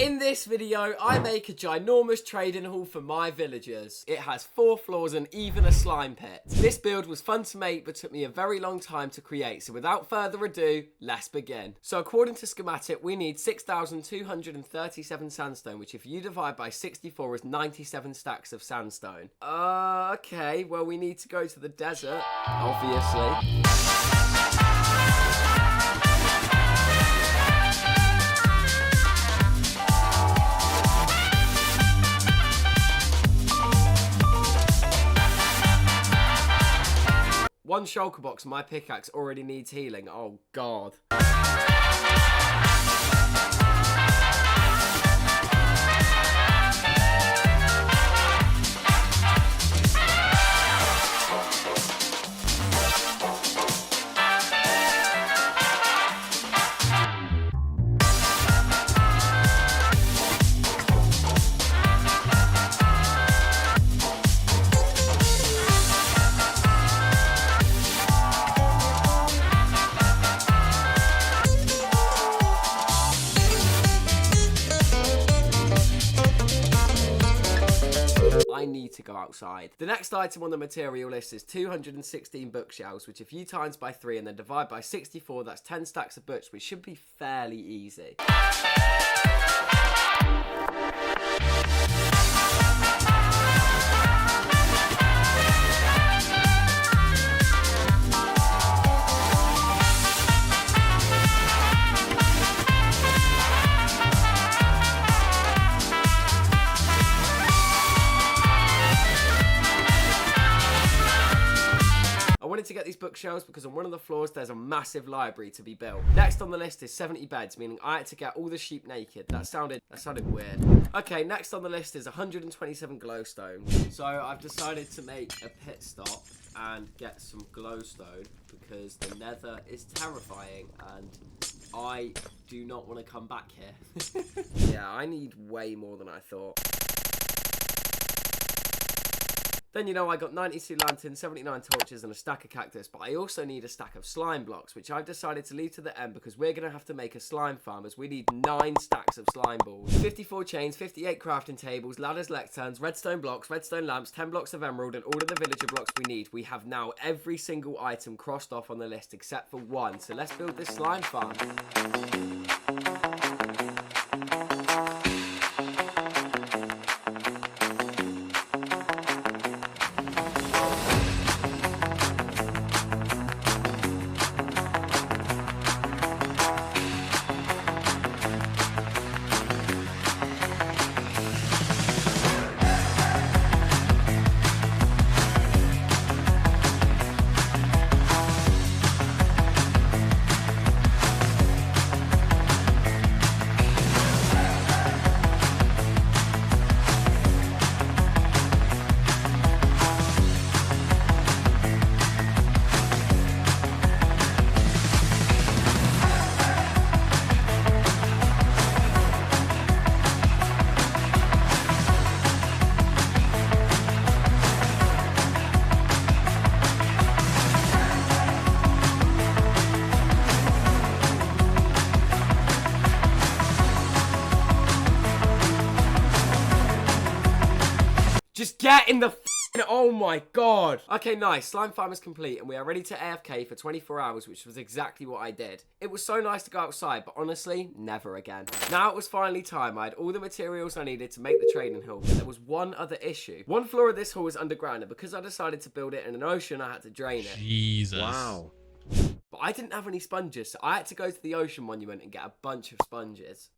In this video, I make a ginormous trading hall for my villagers. It has 4 floors and even a slime pit. This build was fun to make but took me a very long time to create, so without further ado, let's begin. So according to schematic, we need 6,237 sandstone, which if you divide by 64 is 97 stacks of sandstone. Okay, well we need to go to the desert, obviously. One shulker box, my pickaxe already needs healing. Oh, God. I need to go outside. The next item on the material list is 216 bookshelves, which if you times by 3 and then divide by 64, that's 10 stacks of books, which should be fairly easy. I wanted to get these bookshelves because on one of the floors there's a massive library to be built. Next on the list is 70 beds, meaning I had to get all the sheep naked. That sounded weird. Okay, next on the list is 127 glowstone. So I've decided to make a pit stop and get some glowstone because the nether is terrifying and I do not want to come back here. Yeah, I need way more than I thought. Then, you know, I got 92 lanterns, 79 torches, and a stack of cactus, but I also need a stack of slime blocks, which I've decided to leave to the end because we're going to have to make a slime farm as we need 9 stacks of slime balls, 54 chains, 58 crafting tables, ladders, lecterns, redstone blocks, redstone lamps, 10 blocks of emerald, and all of the villager blocks we need. We have now every single item crossed off on the list except for one, so let's build this slime farm. Just get in the oh my god. Okay, nice. Slime farm is complete and we are ready to AFK for 24 hours, which was exactly what I did. It was so nice to go outside, but honestly, never again. Now it was finally time. I had all the materials I needed to make the trading hall, but there was one other issue. One floor of this hall is underground, and because I decided to build it in an ocean, I had to drain it. Jesus. Wow. But I didn't have any sponges, so I had to go to the ocean monument and get a bunch of sponges.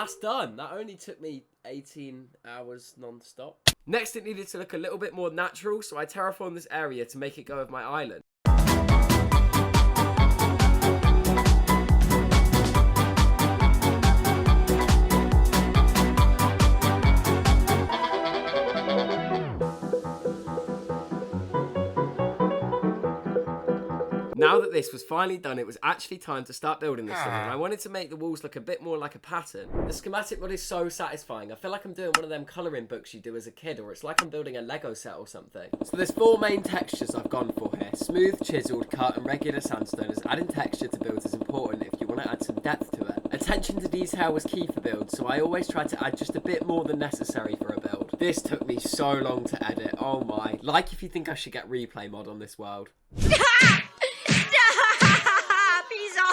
that's done. That only took me 18 hours non-stop. Next, it needed to look a little bit more natural, so I terraformed this area to make it go with my island. Now that this was finally done, it was actually time to start building this thing, and I wanted to make the walls look a bit more like a pattern. The schematic mod is so satisfying. I feel like I'm doing one of them colouring books you do as a kid, or it's like I'm building a Lego set or something. So there's 4 main textures I've gone for here. Smooth, chiseled, cut, and regular sandstone, as adding texture to builds is important if you want to add some depth to it. Attention to detail was key for builds, so I always tried to add just a bit more than necessary for a build. This took me so long to edit, oh my. Like if you think I should get replay mod on this world.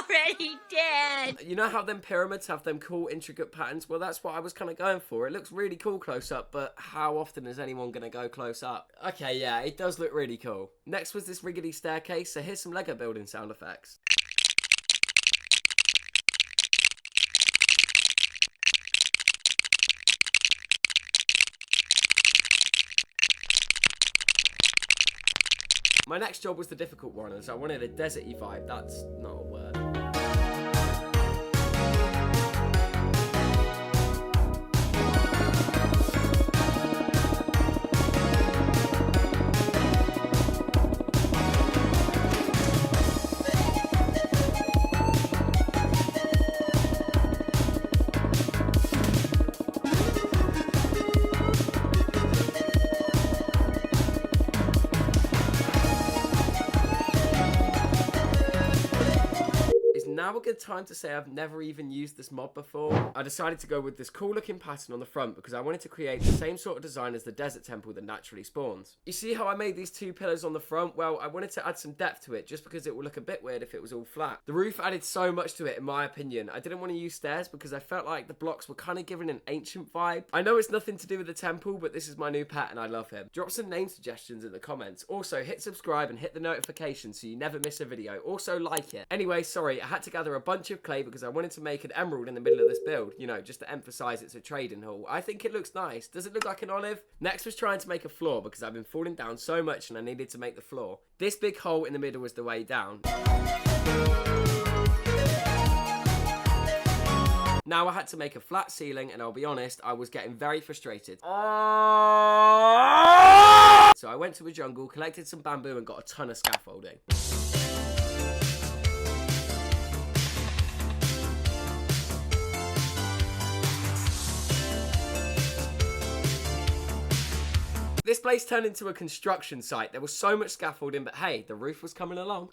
Already dead. You know how them pyramids have them cool intricate patterns? Well, that's what I was kind of going for. It looks really cool close up, but how often is anyone going to go close up? Okay, yeah, it does look really cool. Next was this rickety staircase, so here's some Lego building sound effects. My next job was the difficult one, as I wanted a deserty vibe. That's not a word. Now a good time to say I've never even used this mod before. I decided to go with this cool looking pattern on the front because I wanted to create the same sort of design as the desert temple that naturally spawns. You see how I made these 2 pillars on the front? Well, I wanted to add some depth to it just because it would look a bit weird if it was all flat. The roof added so much to it in my opinion. I didn't want to use stairs because I felt like the blocks were kind of giving an ancient vibe. I know it's nothing to do with the temple, but this is my new pet and I love him. Drop some name suggestions in the comments. Also, hit subscribe and hit the notification so you never miss a video. Also, like it. Anyway, sorry, I had to gather a bunch of clay because I wanted to make an emerald in the middle of this build, you know, just to emphasize it's a trading hall. I think it looks nice. Does it look like an olive? Next was trying to make a floor because I've been falling down so much and I needed to make the floor. This big hole in the middle was the way down. Now I had to make a flat ceiling and I'll be honest, I was getting very frustrated. So I went to a jungle, collected some bamboo and got a ton of scaffolding. This place turned into a construction site. There was so much scaffolding, but hey, the roof was coming along.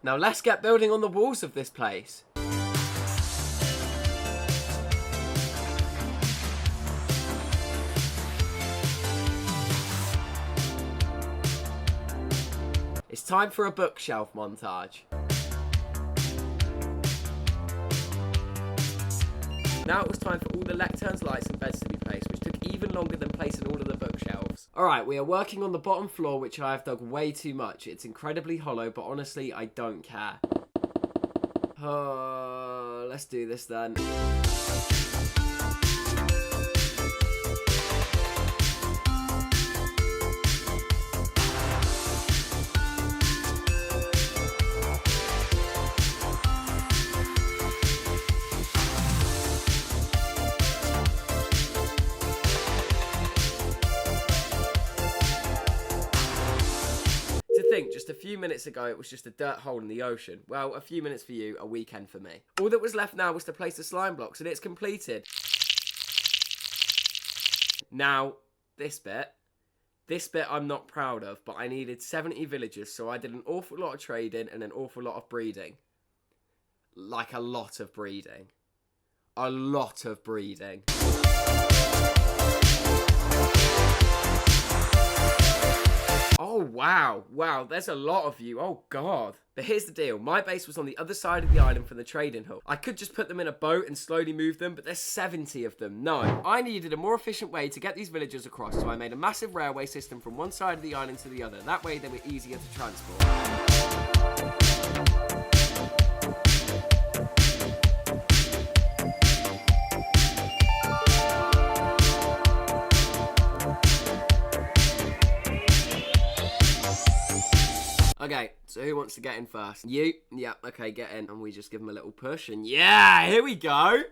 Now let's get building on the walls of this place. It's time for a bookshelf montage. Now it was time for all the lecterns, lights and beds to be placed, which took even longer than placing all of the bookshelves. Alright, we are working on the bottom floor, which I have dug way too much. It's incredibly hollow, but honestly, I don't care. Let's do this then. Just a few minutes ago it was just a dirt hole in the ocean. Well, a few minutes for you, a weekend for me. All that was left now was to place the slime blocks and it's completed. Now, this bit I'm not proud of, but I needed 70 villagers, so I did an awful lot of trading and an awful lot of breeding. Like a lot of breeding. A lot of breeding. Oh, Wow, there's a lot of you. Oh, God. But here's the deal. My base was on the other side of the island from the trading hub. I could just put them in a boat and slowly move them, but there's 70 of them. No. I needed a more efficient way to get these villagers across, so I made a massive railway system from one side of the island to the other. That way, they were easier to transport. Okay, so who wants to get in first? You? Yeah, okay, get in. And we just give him a little push, and yeah, here we go.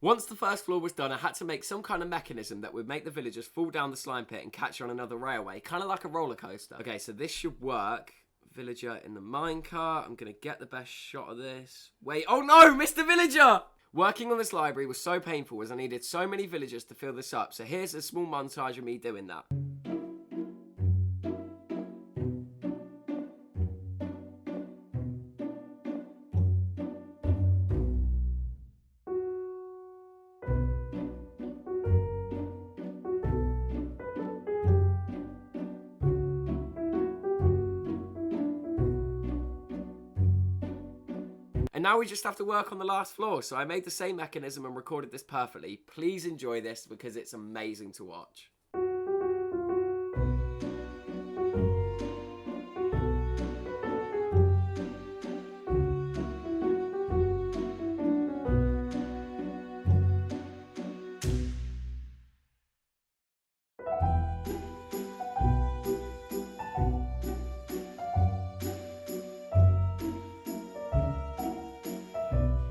Once the first floor was done, I had to make some kind of mechanism that would make the villagers fall down the slime pit and catch on another railway, kind of like a roller coaster. Okay, so this should work. Villager in the minecart. I'm going to get the best shot of this. Wait, oh no, Mr. Villager! Working on this library was so painful as I needed so many villagers to fill this up, so here's a small montage of me doing that. And now we just have to work on the last floor. So I made the same mechanism and recorded this perfectly. Please enjoy this because it's amazing to watch.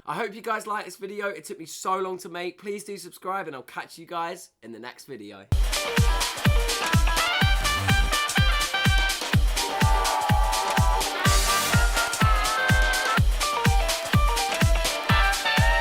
I hope you guys liked this video. It took me so long to make. Please do subscribe and I'll catch you guys in the next video.